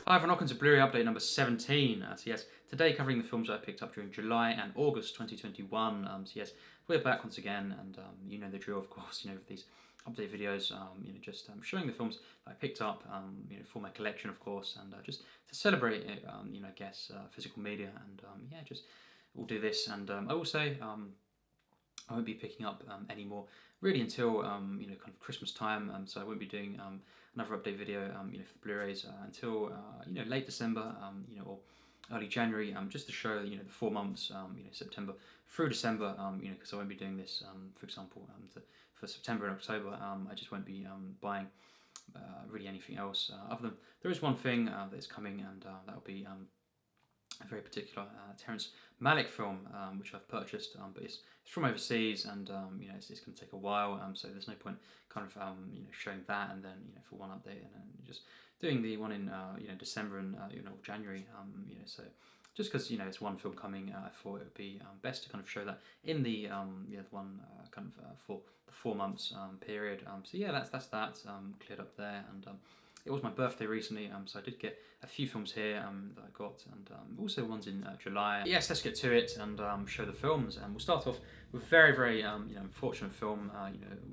Hi everyone, welcome to Blu-ray update number 17. So yes, today covering the films that I picked up during July and August 2021. So yes, we're back once again, and you know the drill, of course. You know, with these update videos, just showing the films that I picked up, for my collection, of course, and just to celebrate it, I guess physical media, and yeah, just we'll do this, and I will say, I won't be picking up any more really until kind of Christmas time. So I won't be doing another update video for the Blu-rays until late December or early January, just to show the 4 months, September through December, because I won't be doing this for example for September and October. I just won't be buying really anything else other than there is one thing that is coming, and that'll be a very particular Terrence Malick film, which I've purchased, but it's from overseas, and it's going to take a while, so there's no point kind of showing that and then for one update and then just doing the one in December and January, so just because it's one film coming, I thought it would be best to kind of show that in the the one for the 4 months period. So yeah, that's that cleared up there, and it was my birthday recently, so I did get a few films here that I got, and also ones in July. Yes, let's get to it and show the films. And we'll start off with a very unfortunate film.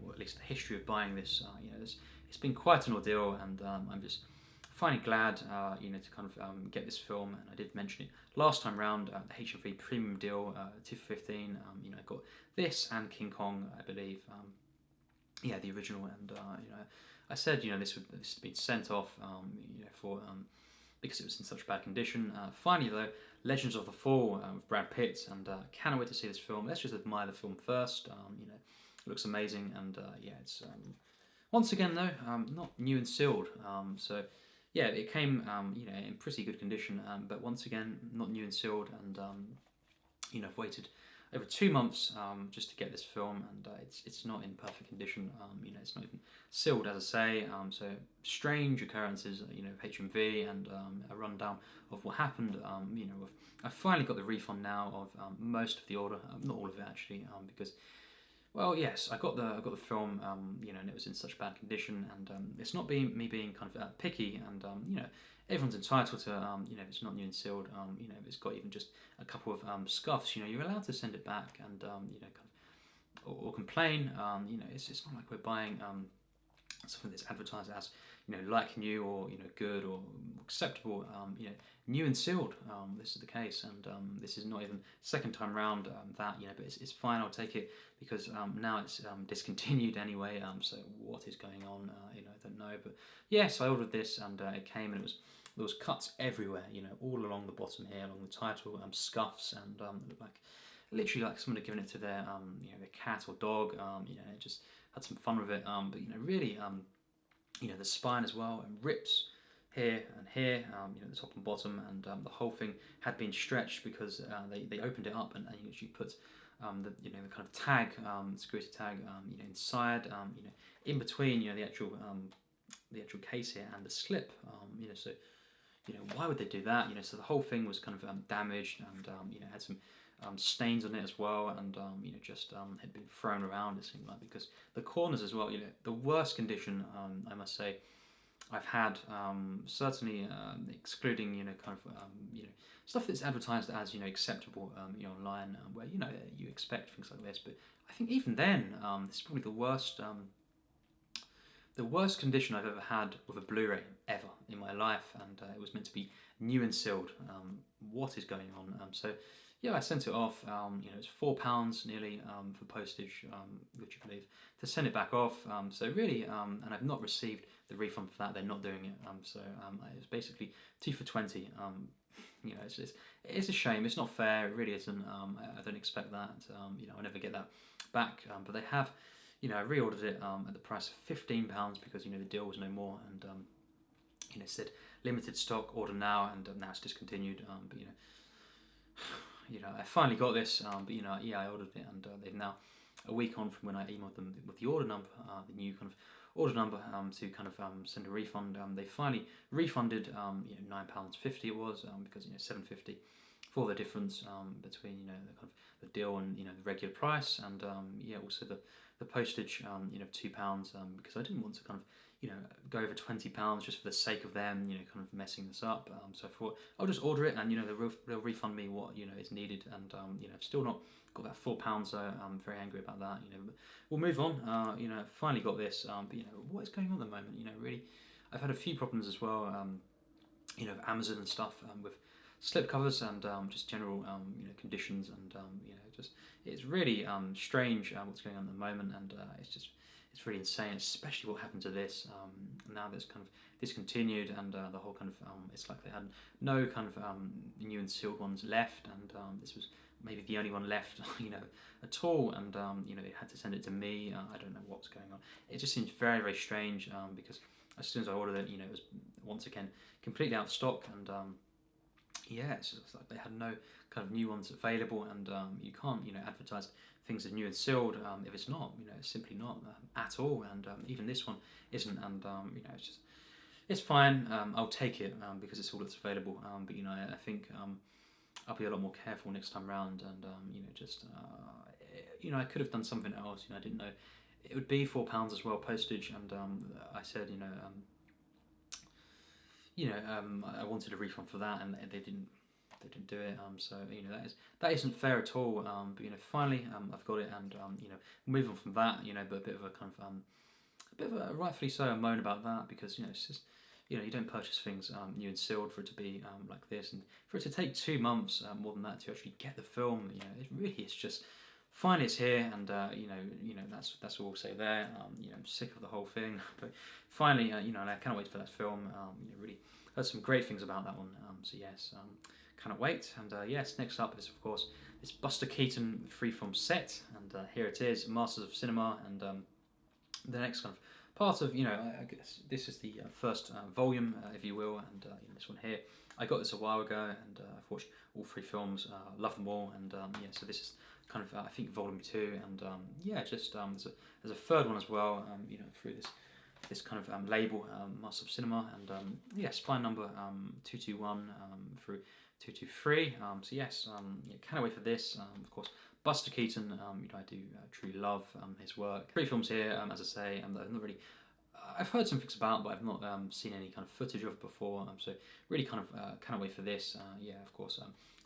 Or at least the history of buying this. It's been quite an ordeal, and I'm just finally glad to kind of get this film. And I did mention it last time round. The HMV premium deal, 2 for 15. I got this and King Kong, I believe. Yeah, the original, and I said this had been sent off for because it was in such bad condition. Finally though, Legends of the Fall with Brad Pitt, and cannot wait to see this film. Let's just admire the film first. It looks amazing, and yeah, it's once again though not new and sealed. So yeah, it came in pretty good condition, but once again not new and sealed, and I've waited over 2 months just to get this film, and it's not in perfect condition. It's not even sealed, as I say. So strange occurrences, of HMV, and a rundown of what happened. I finally got the refund now of most of the order, not all of it actually, because, well, yes, I got the film, and it was in such bad condition, and it's not me being kind of picky, and everyone's entitled to, if it's not new and sealed, if it's got even just a couple of scuffs, you're allowed to send it back, and kind of, or complain. It's not like we're buying something that's advertised as like new, or good or acceptable. New and sealed. This is the case, and this is not even second time round that but it's fine. I'll take it because now it's discontinued anyway. So what is going on? I don't know. But yes, I ordered this, and it came, and there was cuts everywhere. All along the bottom here, along the title, scuffs, and it looked like literally like someone had given it to their their cat or dog. It just had some fun with it. But really the spine as well, and rips here and here, the top and bottom, and the whole thing had been stretched because they opened it up, and actually put the kind of tag, security tag, inside, in between, the actual case here and the slip, so why would they do that? So the whole thing was kind of damaged, and had some stains on it as well, and just had been thrown around, it seemed like, because the corners as well, the worst condition, I must say, I've had, certainly excluding kind of stuff that's advertised as acceptable online, where you expect things like this. But I think even then, this is probably the worst condition I've ever had with a Blu-ray ever in my life, and it was meant to be new and sealed. What is going on? So yeah, I sent it off. It's £4 nearly for postage, which I believe, to send it back off. So really, and I've not received the refund for that. They're not doing it. So it was basically 2 for 20. It's a shame. It's not fair. It really isn't. I don't expect that. I'll never get that back. But they have. I reordered it at the price of £15 because the deal was no more, and it said limited stock, order now, and now it's discontinued. But I finally got this, but yeah, I ordered it, and they've now, a week on from when I emailed them with the order number, the new kind of order number, to kind of send a refund. They finally refunded £9.50 it was, because £7.50 for the difference between the kind of the deal and the regular price, and yeah, also the postage £2, because I didn't want to kind of you know, go over £20 just for the sake of them, you know, kind of messing this up. So I thought I'll just order it, and you know, they'll refund me what, you know, is needed. And you know, I've still not got that £4, so I'm very angry about that. You know, but we'll move on. You know, finally got this. But you know, what is going on at the moment? You know, really, I've had a few problems as well. You know, Amazon and stuff with slip covers and just general you know, conditions, and you know, just it's really strange what's going on at the moment, and it's really insane, especially what happened to this. Now that's kind of discontinued, and the whole kind of it's like they had no kind of new and sealed ones left, and this was maybe the only one left, you know, at all, and you know, they had to send it to me. I don't know what's going on. It just seems very, very strange, because as soon as I ordered it, you know, it was once again completely out of stock, and yeah, it's just like they had no kind of new ones available, and you can't, you know, advertise things as new and sealed if it's not, you know, it's simply not at all, and even this one isn't, and you know, it's just, it's fine. I'll take it because it's all that's available, but you know, I think I'll be a lot more careful next time round, and you know, just you know, I could have done something else. You know, I didn't know it would be £4 as well, postage, and I said, you know, I wanted a refund for that, and they didn't do it. So you know, that isn't fair at all. But you know, finally I've got it, and you know, move on from that. You know, but a bit of a kind of a bit of a, rightfully so, a moan about that, because you know, it's just, you know, you don't purchase things new and sealed for it to be like this, and for it to take 2 months, more than that, to actually get the film. You know, it really is just, finally it's here, and you know, that's all I'll say there. You know, I'm sick of the whole thing, but finally, you know, and I cannot wait for that film. You know, really heard some great things about that one. So yes, cannot wait. And yes, next up is of course this Buster Keaton freeform set, and here it is, Masters of Cinema, and the next kind of part of, you know, I guess this is the first volume, if you will, and you know, this one here, I got this a while ago, and I've watched all 3 films, love them all, and yeah, so this is kind of I think volume 2, and yeah, just there's a third one as well, you know, through this kind of label, Master of Cinema, and yeah, spine number 221 through 223. So yes, yeah, cannot wait for this. Of course, Buster Keaton, you know, I do truly love his work. 3 films here, as I say, that I've not really, I've heard some things about, but I've not seen any kind of footage of before. So really kind of cannot wait for this. Yeah, of course,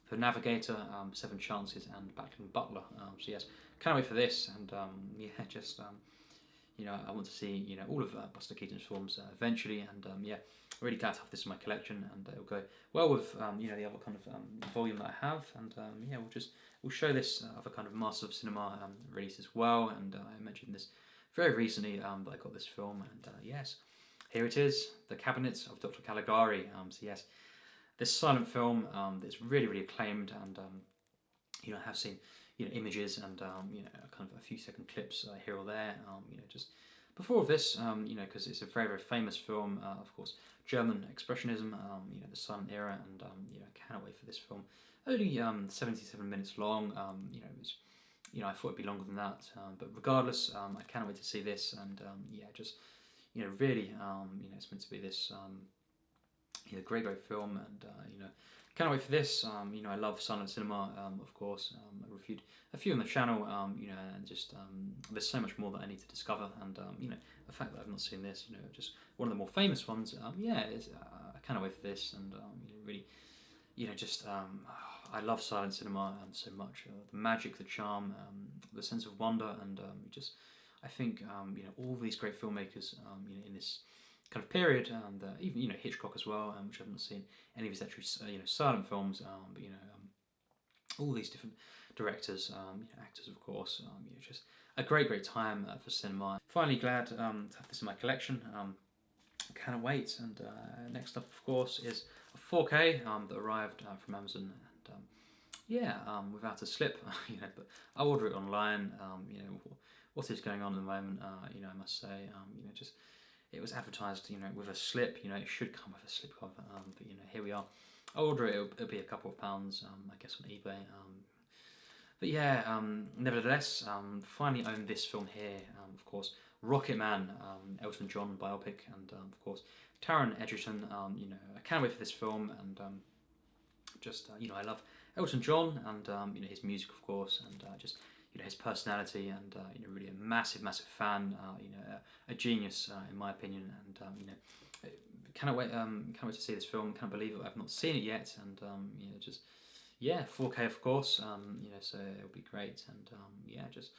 The Navigator, 7 Chances, and Battling Butler. So yes, cannot wait for this, and yeah, just you know, I want to see, you know, all of Buster Keaton's films eventually, and yeah, really glad to have this in my collection, and it'll go well with you know, the other kind of volume that I have, and yeah, we'll show this other kind of Master of Cinema release as well, and I mentioned this very recently that I got this film, and yes, here it is, The Cabinets of Dr Caligari. So yes, this silent film that's really, really acclaimed, and you know, I have seen, you know, images and you know, kind of a few second clips here or there, you know, just before this, you know, because it's a very, very famous film, of course, German Expressionism, you know, the silent era, and you know, I cannot wait for this film. Only 77 minutes long, you know, it was, you know, I thought it'd be longer than that, but regardless, I cannot wait to see this, and yeah, just, you know, really, you know, it's meant to be this, you know, great, great film, and you know, cannot wait for this. You know, I love silent cinema, of course. I reviewed a few on the channel, you know, and just there's so much more that I need to discover, and you know, the fact that I've not seen this, you know, just one of the more famous ones, yeah, I cannot wait for this, and you know, really, you know, just I love silent cinema so much. The magic, the charm, the sense of wonder, and just, I think, you know, all these great filmmakers, you know, in this kind of period, and even, you know, Hitchcock as well, which I've not seen any of his actually, you know, silent films, but you know, all these different directors, you know, actors, of course, you know, just a great, great time for cinema. Finally, glad to have this in my collection. Cannot wait. And next up, of course, is a 4K that arrived from Amazon, and yeah, without a slip, you know, but I'll order it online. You know, what is going on at the moment? You know, I must say, you know, just, it was advertised, you know, with a slip. You know, it should come with a slip cover, but you know, here we are. I'll order it. It'll be a couple of pounds, I guess, on eBay. But yeah, nevertheless, finally own this film here. Of course, Rocket Man, Elton John biopic, and of course, Taron Egerton. You know, I can't wait for this film, and just you know, I love Elton John, and you know, his music, of course, and just, his personality, and really a massive fan. A genius in my opinion, and cannot wait to see this film. Can't believe it. I've not seen it yet, and just 4K of course. So it'll be great, and just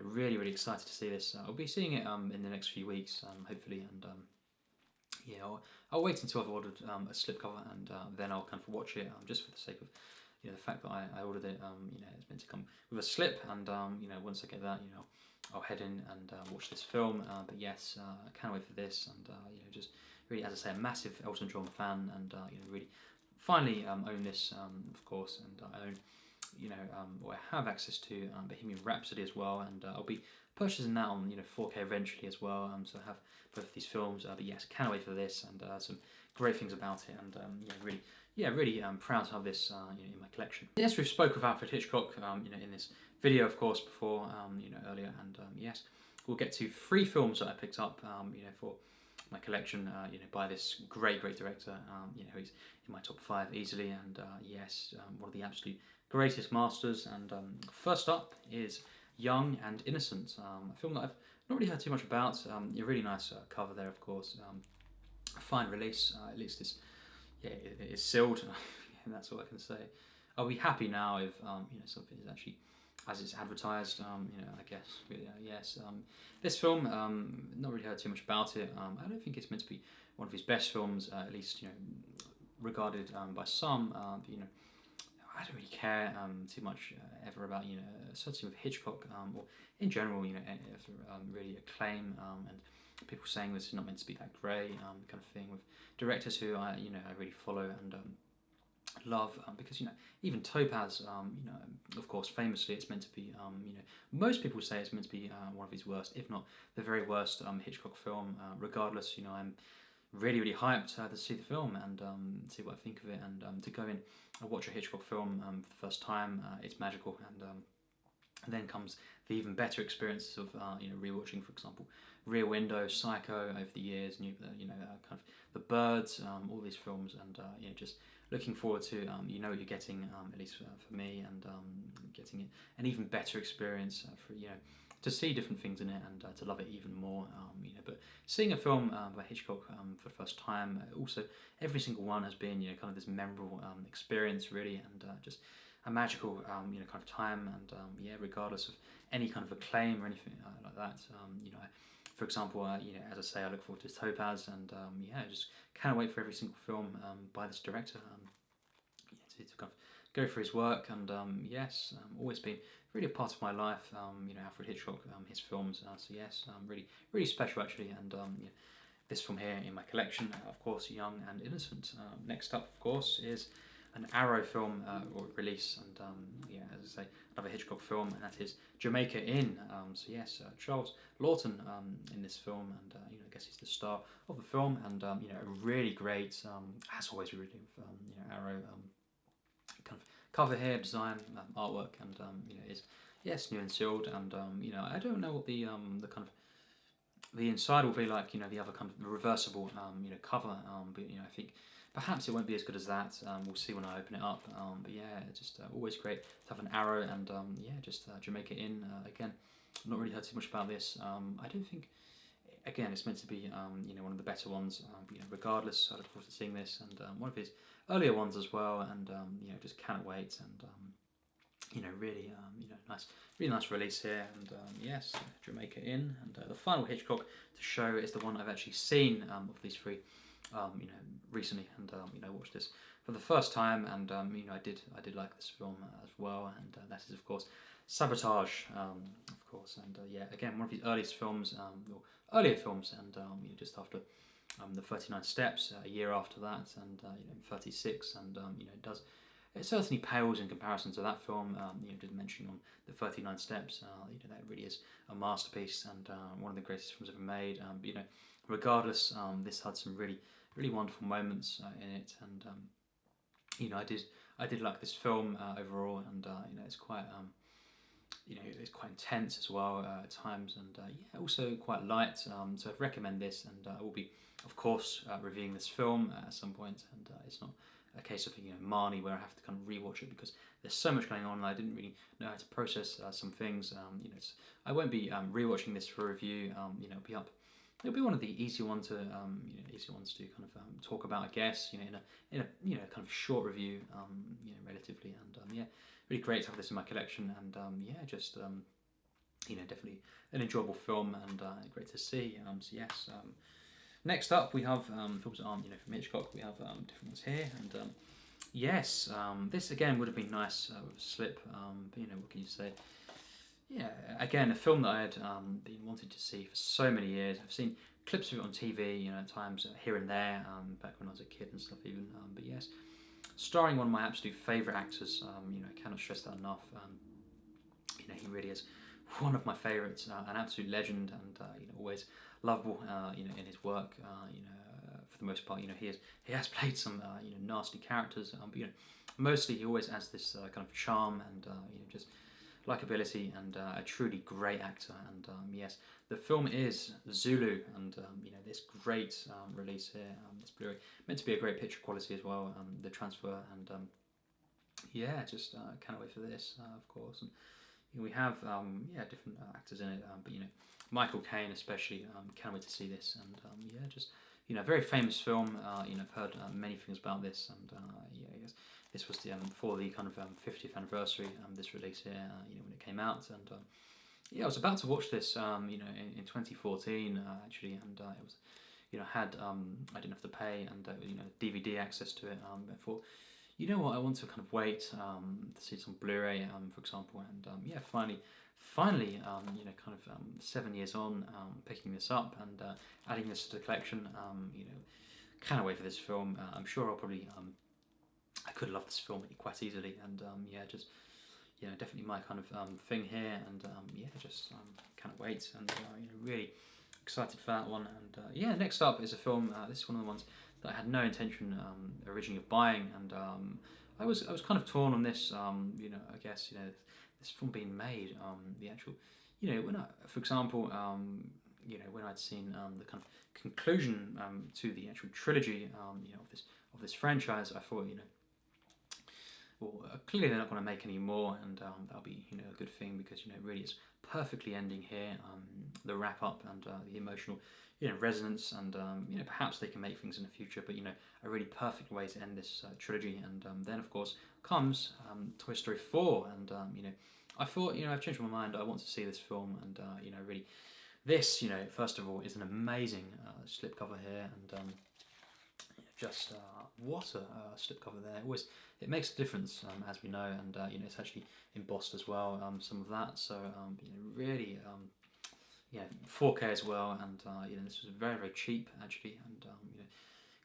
really excited to see this. I'll be seeing it in the next few weeks, hopefully, and I'll wait until I've ordered a slipcover, and then I'll kind of watch it just for the sake of the fact that I ordered it. It's meant to come with a slip, and once I get that, I'll head in and watch this film. But yes, I can't wait for this, and just really, as I say, a massive Elton John fan, and really finally own this, of course, and I own or I have access to Bohemian Rhapsody as well, and I'll be purchasing that on 4K eventually as well. So I have both of these films. But yes, can't wait for this, and some great things about it, and really proud to have this in my collection. Yes, we've spoke of Alfred Hitchcock in this video, of course, before earlier, and yes, we'll get to 3 films that I picked up for my collection by this great director. He's in my top 5 easily, and yes, one of the absolute greatest masters. And first up is Young and Innocent, a film that I've not really heard too much about. A really nice cover there, of course. A fine release, at least it is sealed. That's all I can say. I'll be happy now if something is actually as it's advertised. I guess. But, yes. This film, not really heard too much about it. I don't think it's meant to be one of his best films, at least regarded by some. I don't really care too much ever about certainly with Hitchcock or in general really acclaim and people saying this is not meant to be that great kind of thing with directors who I really follow and love, because even Topaz, of course famously it's meant to be most people say it's meant to be one of his worst, if not the very worst Hitchcock film. Regardless, I'm really hyped to see the film and see what I think of it, and to go in and watch a Hitchcock film for the first time. It's magical, and then comes the even better experiences of rewatching, for example, Rear Window, Psycho over the years, kind of The Birds, all these films, and just looking forward to what you're getting, at least for me, and getting an even better experience for to see different things in it, and to love it even more. But seeing a film by Hitchcock for the first time, also every single one has been kind of this memorable experience, really, and just a magical kind of time, and regardless of any kind of acclaim or anything like that. For example, as I say, I look forward to Topaz, and I just can't wait for every single film by this director to kind of go through his work, and yes, always been really a part of my life. Alfred Hitchcock, his films. So yes, really special actually, and this film here in my collection, of course, Young and Innocent. Next up, of course, is an Arrow film or release, and as I say, another Hitchcock film, and that is Jamaica Inn. So yes, Charles Lawton in this film, and I guess he's the star of the film, and a really great, as always, really Arrow kind of cover here, design, artwork, and is new and sealed, and I don't know what the kind of the inside will be like, the other kind of reversible cover, but I think perhaps it won't be as good as that. We'll see when I open it up. But yeah, it's just always great to have an Arrow, and just Jamaica Inn. Again, I've not really heard too much about this. I don't think, again, it's meant to be one of the better ones. But, regardless, I look forward to seeing this, and one of his earlier ones as well. And just can't wait. And really nice release here. And yes, Jamaica Inn. And the final Hitchcock to show is the one I've actually seen of these 3. Recently, and watched this for the first time, and I did like this film as well, and that is of course Sabotage, of course, and again one of his earliest films, or earlier films, and just after the 39 Steps, a year after that, and 36, and it certainly pales in comparison to that film. Did mention on the 39 Steps, that really is a masterpiece, and one of the greatest films ever made. But, regardless, this had some really wonderful moments in it, and I did like this film overall, and it's quite it's quite intense as well at times, and also quite light. So I'd recommend this, and I will be of course reviewing this film at some point, and it's not a case of Marnie, where I have to kind of rewatch it because there's so much going on and I didn't really know how to process some things. I won't be rewatching this for review. It'll be one of the easier ones to easier ones to kind of talk about, I guess. In a kind of short review, relatively, and really great to have this in my collection, and definitely an enjoyable film, and great to see. Next up we have films that aren't from Hitchcock. We have different ones here, and this again would have been nice with Slip, but what can you say? Yeah, again, a film that I had been wanting to see for so many years. I've seen clips of it on TV, at times here and there, back when I was a kid and stuff even. But yes, starring one of my absolute favourite actors. I cannot stress that enough. He really is one of my favourites, an absolute legend, and always lovable. In his work. For the most part, he has played some nasty characters. But mostly he always has this kind of charm and just likability, and a truly great actor. And yes, the film is Zulu, and this great release here, this Blu-ray, meant to be a great picture quality as well. The transfer, and can't wait for this, of course. And we have different actors in it, but Michael Caine especially. Can't wait to see this, and a very famous film. I've heard many things about this, and I guess this was the for the kind of 50th anniversary. This release here, when it came out, and I was about to watch this, in 2014 actually, and it was, I didn't have to pay, and DVD access to it. I thought, what, I want to kind of wait to see some Blu-ray, for example, and finally, kind of 7 years on, picking this up and adding this to the collection. Can't wait for this film. I'm sure I'll probably I could love this film quite easily, and definitely my kind of thing here, and can't wait, and really excited for that one. And next up is a film. This is one of the ones that I had no intention originally of buying, and I was kind of torn on this. I guess this film being made, the actual, when I, for example, when I'd seen the kind of conclusion to the actual trilogy, of this franchise, I thought, well, clearly they're not going to make any more, and that'll be a good thing, because it really is perfectly ending here. The wrap up, and the emotional resonance, and perhaps they can make things in the future, but a really perfect way to end this trilogy. And then of course comes Toy Story 4, and I thought I've changed my mind. I want to see this film, and really this first of all is an amazing slipcover here, and what a slipcover there. It makes a difference, as we know, and it's actually embossed as well, some of that, so really 4K as well, and this was very, very cheap actually, and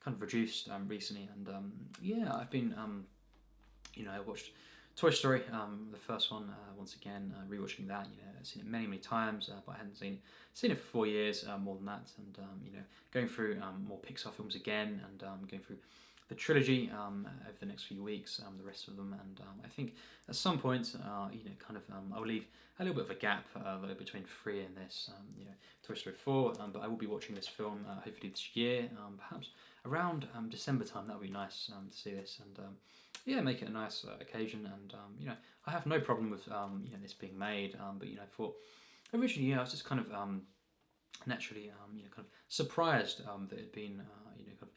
kind of reduced recently, and I've been I watched Toy Story, the first one, once again, rewatching that. I've seen it many, many times, but I hadn't seen it for 4 years, more than that, and going through more Pixar films again, and going through the trilogy over the next few weeks, the rest of them, and I think at some point, I'll leave a little bit of a gap though between 3 and this, Toy Story 4, but I will be watching this film hopefully this year, perhaps around December time. That would be nice to see this, and make it a nice occasion, and I have no problem with this being made, but I thought originally I was just kind of naturally kind of surprised that it had been kind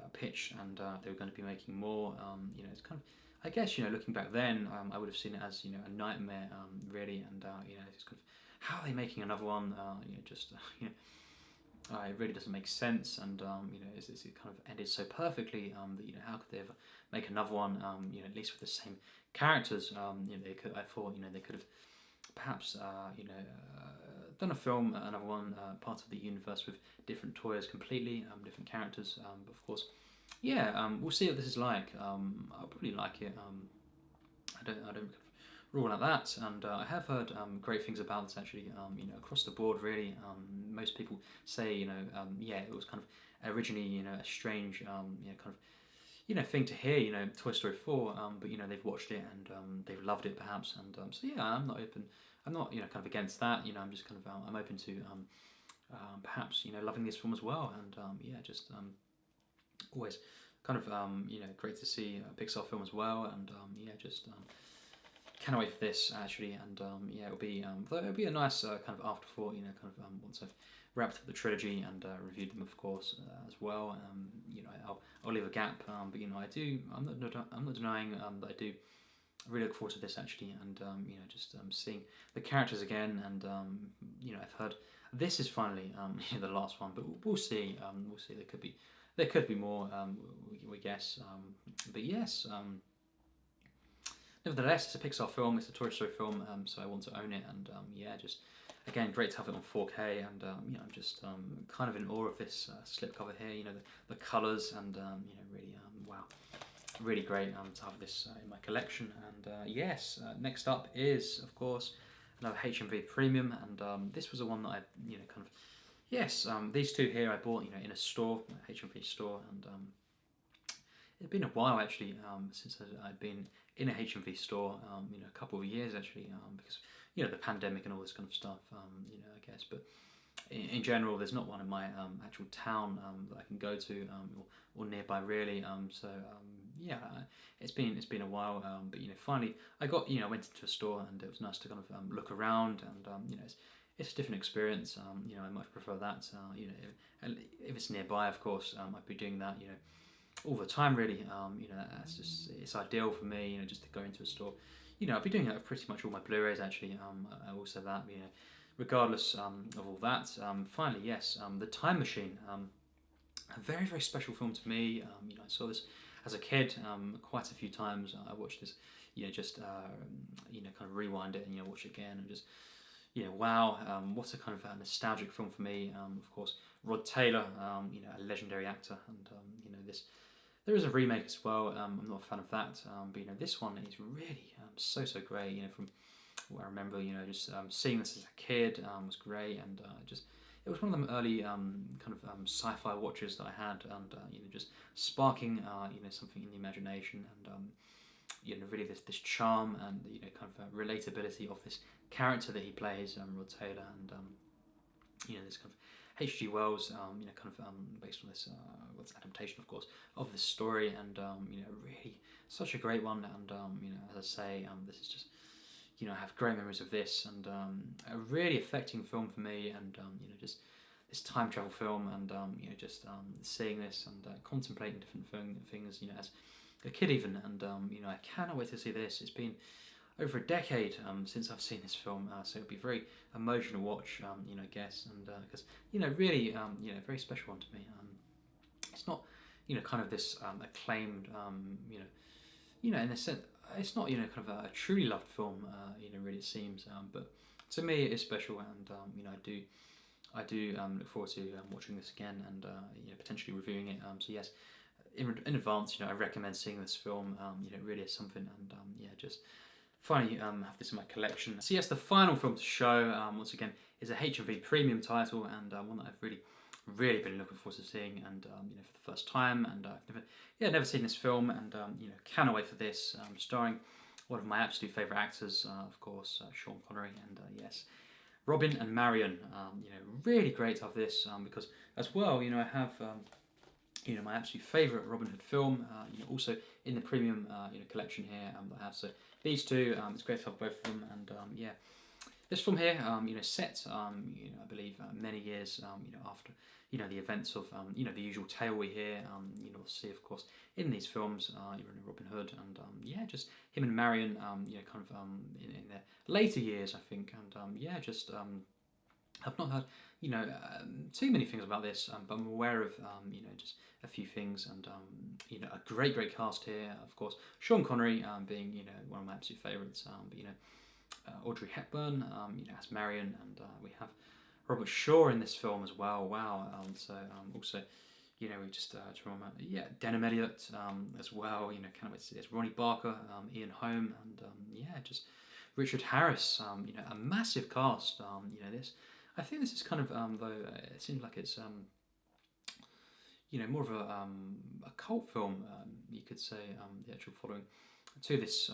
of pitch, and they were going to be making more. It's kind of, I guess, looking back then, I would have seen it as a nightmare, really, and it's kind of, how are they making another one? It really doesn't make sense, and it kind of ended so perfectly that how could they ever make another one? At least with the same characters. They could. I thought they could have perhaps done a film, another one, part of the universe with different toys completely, different characters. But of course, we'll see what this is like. I'll probably like it. I don't rule out that, and I have heard great things about this actually. Across the board, really. Most people say it was kind of originally a strange kind of thing to hear, Toy Story 4, but they've watched it, and they've loved it perhaps, and I'm not open. I'm not kind of against that. I'm just kind of I'm open to perhaps loving this film as well, and always kind of you know, great to see a Pixar film as well, and yeah, just cannot wait for this actually, and yeah, it'll be a nice kind of afterthought, you know, kind of once I've wrapped up the trilogy and reviewed them, of course, as well. You know, I'll leave a gap, but you know, I'm not denying that I do really look forward to this actually, and you know, just seeing the characters again, and you know, I've heard this is finally the last one, but we'll see. We'll see. There could be more. We guess. But yes. Nevertheless, it's a Pixar film. It's a Toy Story film, so I want to own it, and yeah, just again, great to have it on 4K, and you know, I'm just kind of in awe of this slipcover here. You know, the colours, and you know, really wow, really great to have this in my collection. And yes, next up is of course another HMV Premium, and this was the one that I, you know, kind of, yes, these two here I bought, you know, in a store, HMV store, and it'd been a while actually since I'd been in a HMV store, you know, a couple of years actually, because, you know, the pandemic and all this kind of stuff, you know, I guess, but in general there's not one in my actual town that I can go to, or nearby really, so yeah, it's been a while, but you know, finally I went into a store, and it was nice to kind of look around, and you know, it's a different experience. You know, I much prefer that. You know, if it's nearby, of course, I'd be doing that, you know, all the time really. You know, it's ideal for me, you know, just to go into a store. You know, I'll be doing that with pretty much all my Blu-rays actually. I will say that, you know, regardless of all that. Finally, yes, The Time Machine. A very, very special film to me. You know, I saw this as a kid quite a few times. I watched this, you know, just you know, kind of rewind it and, you know, watch it again, and just, you know, wow, what a kind of nostalgic film for me. Of course, Rod Taylor, you know, a legendary actor, and you know, there is a remake as well. I'm not a fan of that, but you know, this one is really so great. You know, from what I remember, you know, just seeing this as a kid was great, and just it was one of them early kind of sci-fi watches that I had, and you know, just sparking you know, something in the imagination, and you know, really this charm, and you know, kind of relatability of this character that he plays, Rod Taylor, and you know, this kind of H.G. Wells, you know, kind of based on this what's adaptation, of course, of this story, and you know, really such a great one, and you know, as I say, this is just, you know, I have great memories of this, and a really affecting film for me, and you know, just this time travel film, and you know, just seeing this and contemplating different things, you know, as a kid even, and you know, I cannot wait to see this. It's been over a decade since I've seen this film, so it'll be a very emotional watch, you know, I guess, and because, you know, really, you know, very special one to me. It's not, you know, kind of this acclaimed, you know, in a sense, it's not, you know, kind of a truly loved film, you know, really it seems, but to me it is special, and you know, I do look forward to watching this again, and you know, potentially reviewing it. So yes, in advance, you know, I recommend seeing this film. You know, it really is something, and yeah, just finally have this in my collection. So yes, the final film to show, once again, is a HMV Premium title, and one that I've really been looking forward to seeing, and you know, for the first time, and I've never seen this film, and you know, cannot wait for this, starring one of my absolute favourite actors, of course, Sean Connery, and yes, Robin and Marion. You know, really great to have this, because as well, you know, I have you know, my absolute favourite Robin Hood film, you know, also in the premium you know, collection here that I have. So these two, it's great to have both of them, and yeah, this film here, you know, set, you know, I believe many years, you know, after, you know, the events of, you know, the usual tale we hear, you know, see, of course, in these films, you know, Robin Hood, and yeah, just him and Marion, you know, kind of in their later years, I think, and yeah, just I've not heard, you know, too many things about this, but I'm aware of, you know, just a few things, and you know, a great cast here, of course, Sean Connery being, you know, one of my absolute favourites, but you know, Audrey Hepburn, you know, as Marion, and we have Robert Shaw in this film as well. Wow. So also, you know, we just to remember, yeah, Denham Elliott as well. You know, can't wait to see this. Ronnie Barker, Ian Holm, and yeah, just Richard Harris. You know, a massive cast. You know, this. I think this is kind of though it seems like it's you know, more of a cult film, you could say, the actual following to this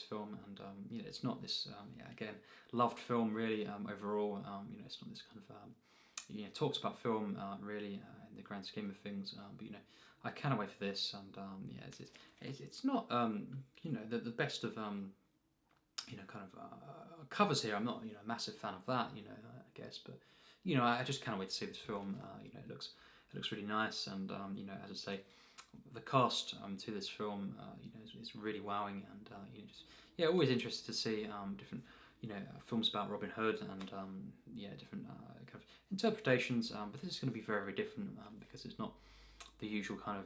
film, and you know, it's not this yeah, again, loved film really overall. You know, it's not this kind of talks about film really in the grand scheme of things. But I cannot wait for this, and yeah, it's not the best of kind of covers here. I'm not a massive fan of that, I guess, but I just cannot wait to see this film. It looks really nice, and as I say, the cast to this film is really wowing, and always interested to see different films about Robin Hood, and different kind of interpretations, but this is going to be very, very different because it's not the usual kind of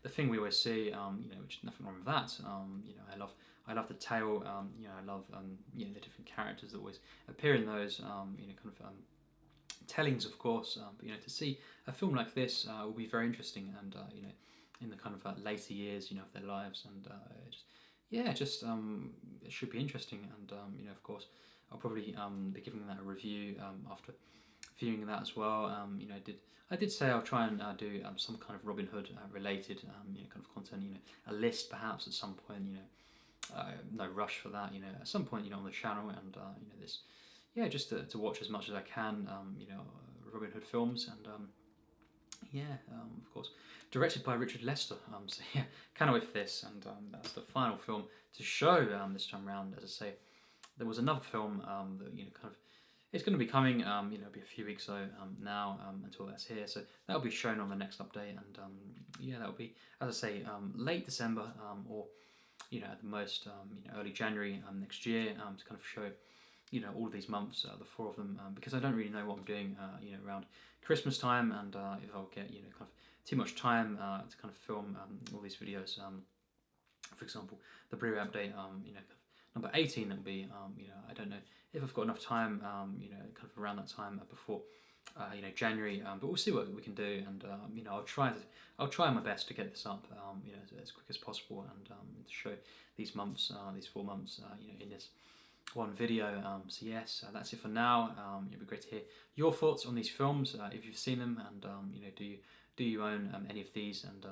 the thing we always see, which is nothing wrong with that. I love the tale. I love the different characters that always appear in those tellings, of course. But to see a film like this will be very interesting, and in the kind of later years, of their lives, and it should be interesting. And of course, I'll probably be giving that a review after viewing that as well. I did say I'll try and do some kind of Robin Hood related kind of content. A list perhaps at some point. No rush for that. At some point on the channel, and this. Yeah, just to watch as much as I can, Robin Hood films, and of course, directed by Richard Lester. So yeah, can't wait for this, and that's the final film to show this time around. As I say, there was another film that kind of it's going to be coming. It'll be a few weeks though now until that's here. So that'll be shown on the next update, and that'll be, as I say, late December or at the most early January next year to kind of show. All of these months, the 4 of them, because I don't really know what I'm doing, around Christmas time, and if I'll get, kind of too much time to kind of film all these videos. For example, the Blu-ray update, number 18, that'll be, I don't know if I've got enough time, kind of around that time before, January, but we'll see what we can do, and I'll try my best to get this up, as quick as possible, and to show these months, these 4 months, in this one video. So yes, that's it for now. It'd be great to hear your thoughts on these films if you've seen them, and do you own any of these, and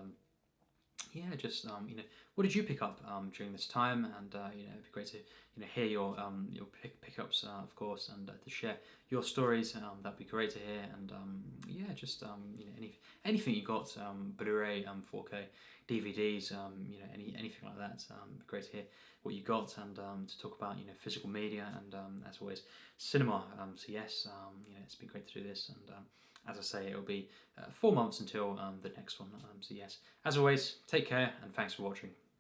what did you pick up during this time, and it'd be great to hear your pickups, of course, and to share your stories. That'd be great to hear, and anything you got, Blu-ray, 4K, DVDs, anything like that. It'd be great to hear what you got, and to talk about physical media, and as always, cinema. So yes, it's been great to do this, and as I say, it'll be 4 months until the next one. So yes, as always, take care, and thanks for watching.